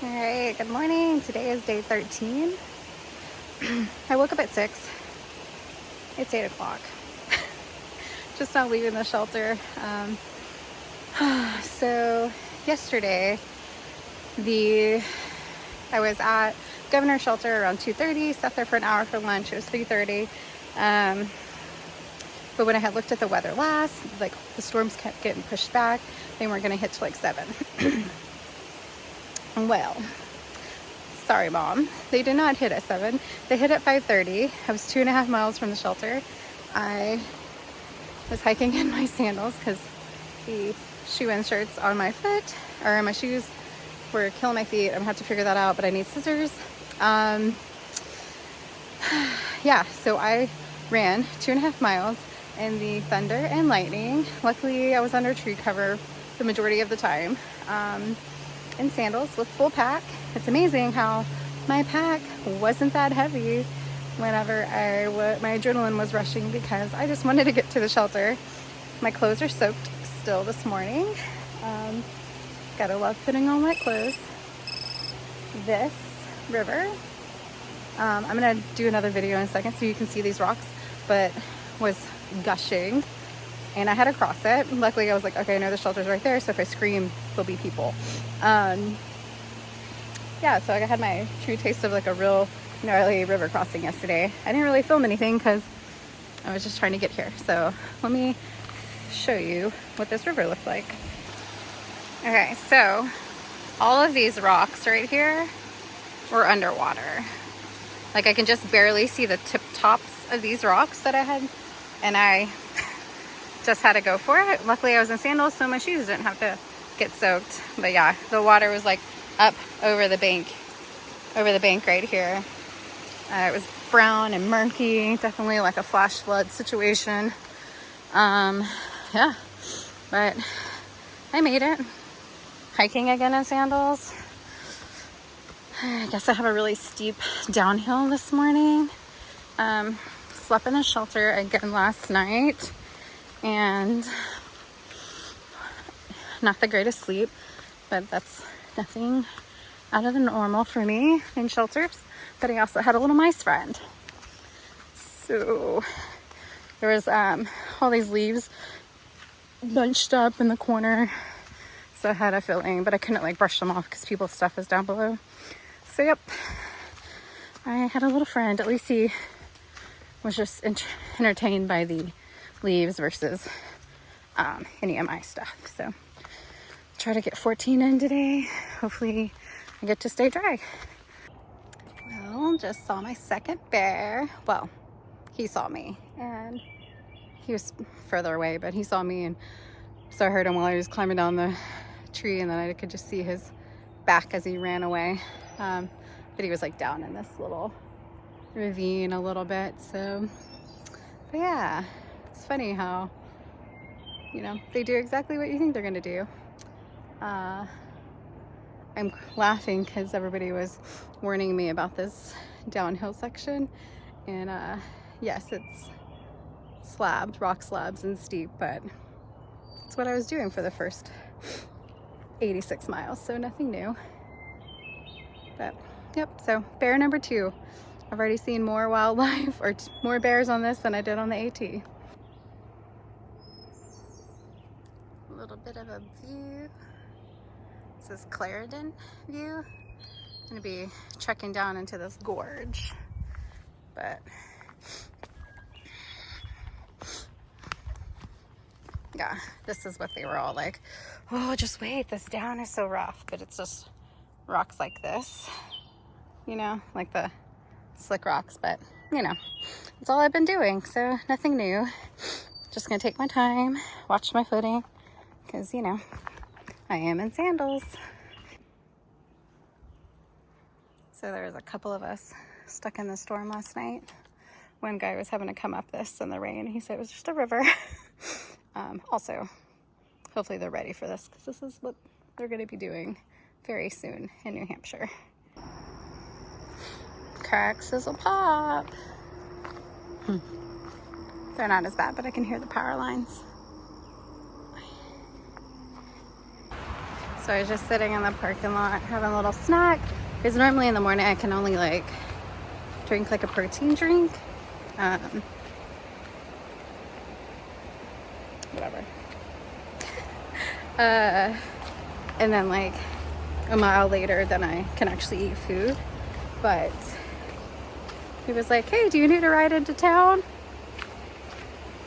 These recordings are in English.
All right, good morning. Today is day 13. I woke up at 6. It's 8 o'clock. Just now leaving the shelter. So yesterday, I was at Governor's Shelter around 2:30, sat there for an hour for lunch. It was 3:30. But when I had looked at the weather last, like the storms kept getting pushed back. They weren't gonna hit till like 7. Well, sorry, Mom. They did not hit at 7. They hit at 5:30. I was 2.5 miles from the shelter. I was hiking in my sandals because the shoe inserts on my foot, or my shoes, were killing my feet. I'm gonna have to figure that out, but I need scissors. Yeah, so I ran 2.5 miles in the thunder and lightning. Luckily, I was under tree cover the majority of the time. In sandals with full pack. It's amazing how my pack wasn't that heavy whenever my adrenaline was rushing, because I just wanted to get to the shelter. My clothes are soaked still this morning. Gotta love putting on wet clothes. This river, I'm gonna do another video in a second so you can see these rocks, but was gushing and I had to cross it. Luckily I was like, okay, I know the shelter's right there, so if I scream there'll be people. Yeah, so I had my true taste of like a real gnarly river crossing yesterday. I didn't really film anything because I was just trying to get here. So let me show you what this river looked like. Okay, so all of these rocks right here were underwater. Like I can just barely see the tip tops of these rocks that I had, and I just had to go for it. Luckily I was in sandals, so my shoes didn't have to get soaked. But yeah, the water was like up over the bank right here. It was brown and murky, definitely like a flash flood situation. Yeah, but I made it. Hiking again in sandals. I guess I have a really steep downhill this morning. Slept in a shelter again last night, and not the greatest sleep, but that's nothing out of the normal for me in shelters. But I also had a little mice friend. So there was all these leaves bunched up in the corner, so I had a feeling, but I couldn't like brush them off because people's stuff was down below. So yep, I had a little friend. At least he was just entertained by the leaves versus any of my stuff. So try to get 14 in today. Hopefully I get to stay dry. Well, just saw my second bear. Well, he saw me and he was further away, but he saw me, and so I heard him while I was climbing down the tree, and then I could just see his back as he ran away. But he was like down in this little ravine a little bit. So, but yeah, it's funny how, you know, they do exactly what you think they're gonna do. I'm laughing because everybody was warning me about this downhill section, and yes, it's rock slabs and steep, but it's what I was doing for the first 86 miles, so nothing new. But yep, so bear number 2. I've already seen more wildlife or more bears on this than I did on the AT. A little bit of a view. This is Clarendon view. I'm gonna be trekking down into this gorge, but yeah, this is what they were all like, oh, just wait, this down is so rough. But it's just rocks like this, you know, like the slick rocks. But you know, it's all I've been doing, so nothing new. Just gonna take my time, watch my footing, because you know, I am in sandals. So there was a couple of us stuck in the storm last night. One guy was having to come up this in the rain. He said it was just a river. Also, hopefully they're ready for this, because this is what they're going to be doing very soon in New Hampshire. Crack, sizzle, pop. They're not as bad, but I can hear the power lines. So I was just sitting in the parking lot having a little snack. Because normally in the morning I can only like drink like a protein drink. Whatever. And then like a mile later then I can actually eat food. But he was like, hey, do you need a ride into town?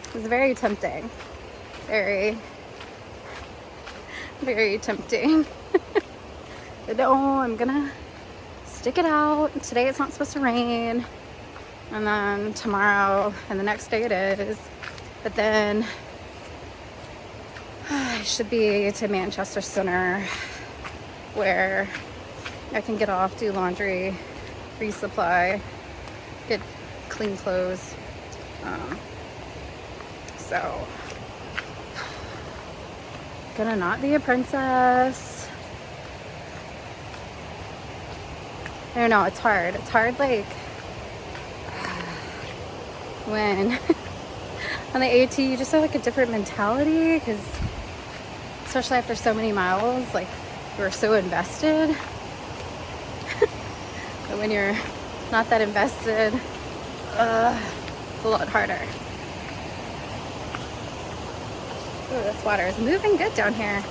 It was very tempting. Very, very tempting. But no, I'm gonna stick it out. Today it's not supposed to rain. And then tomorrow and the next day it is. But then I should be to Manchester Center where I can get off, do laundry, resupply, get clean clothes. So, gonna not be a princess. I don't know, it's hard. It's hard like when on the AT you just have like a different mentality because especially after so many miles, like we're so invested. But when you're not that invested, it's a lot harder. Ooh, this water is moving good down here.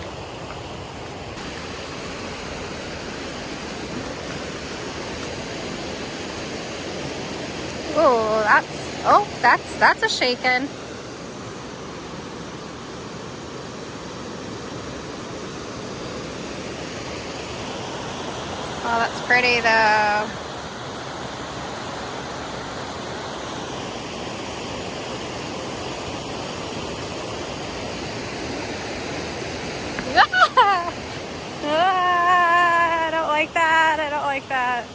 Oh, that's a shaken. Oh, that's pretty though. I don't like that. I don't like that.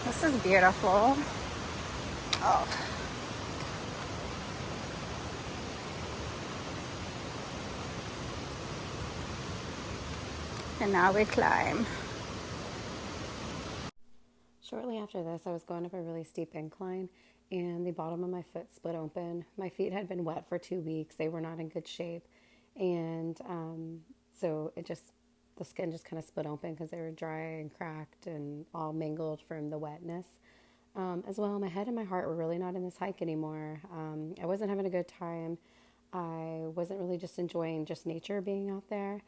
This is beautiful. Oh. And now we climb. Shortly after this, I was going up a really steep incline and the bottom of my foot split open. My feet had been wet for 2 weeks. They were not in good shape. And so the skin just kind of split open because they were dry and cracked and all mingled from the wetness. As well, my head and my heart were really not in this hike anymore. I wasn't having a good time. I wasn't really just enjoying just nature being out there.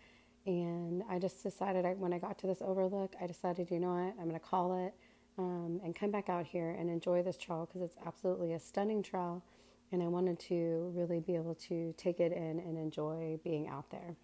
And I just decided when I got to this overlook, I decided, you know what, I'm going to call it and come back out here and enjoy this trail because it's absolutely a stunning trail. And I wanted to really be able to take it in and enjoy being out there.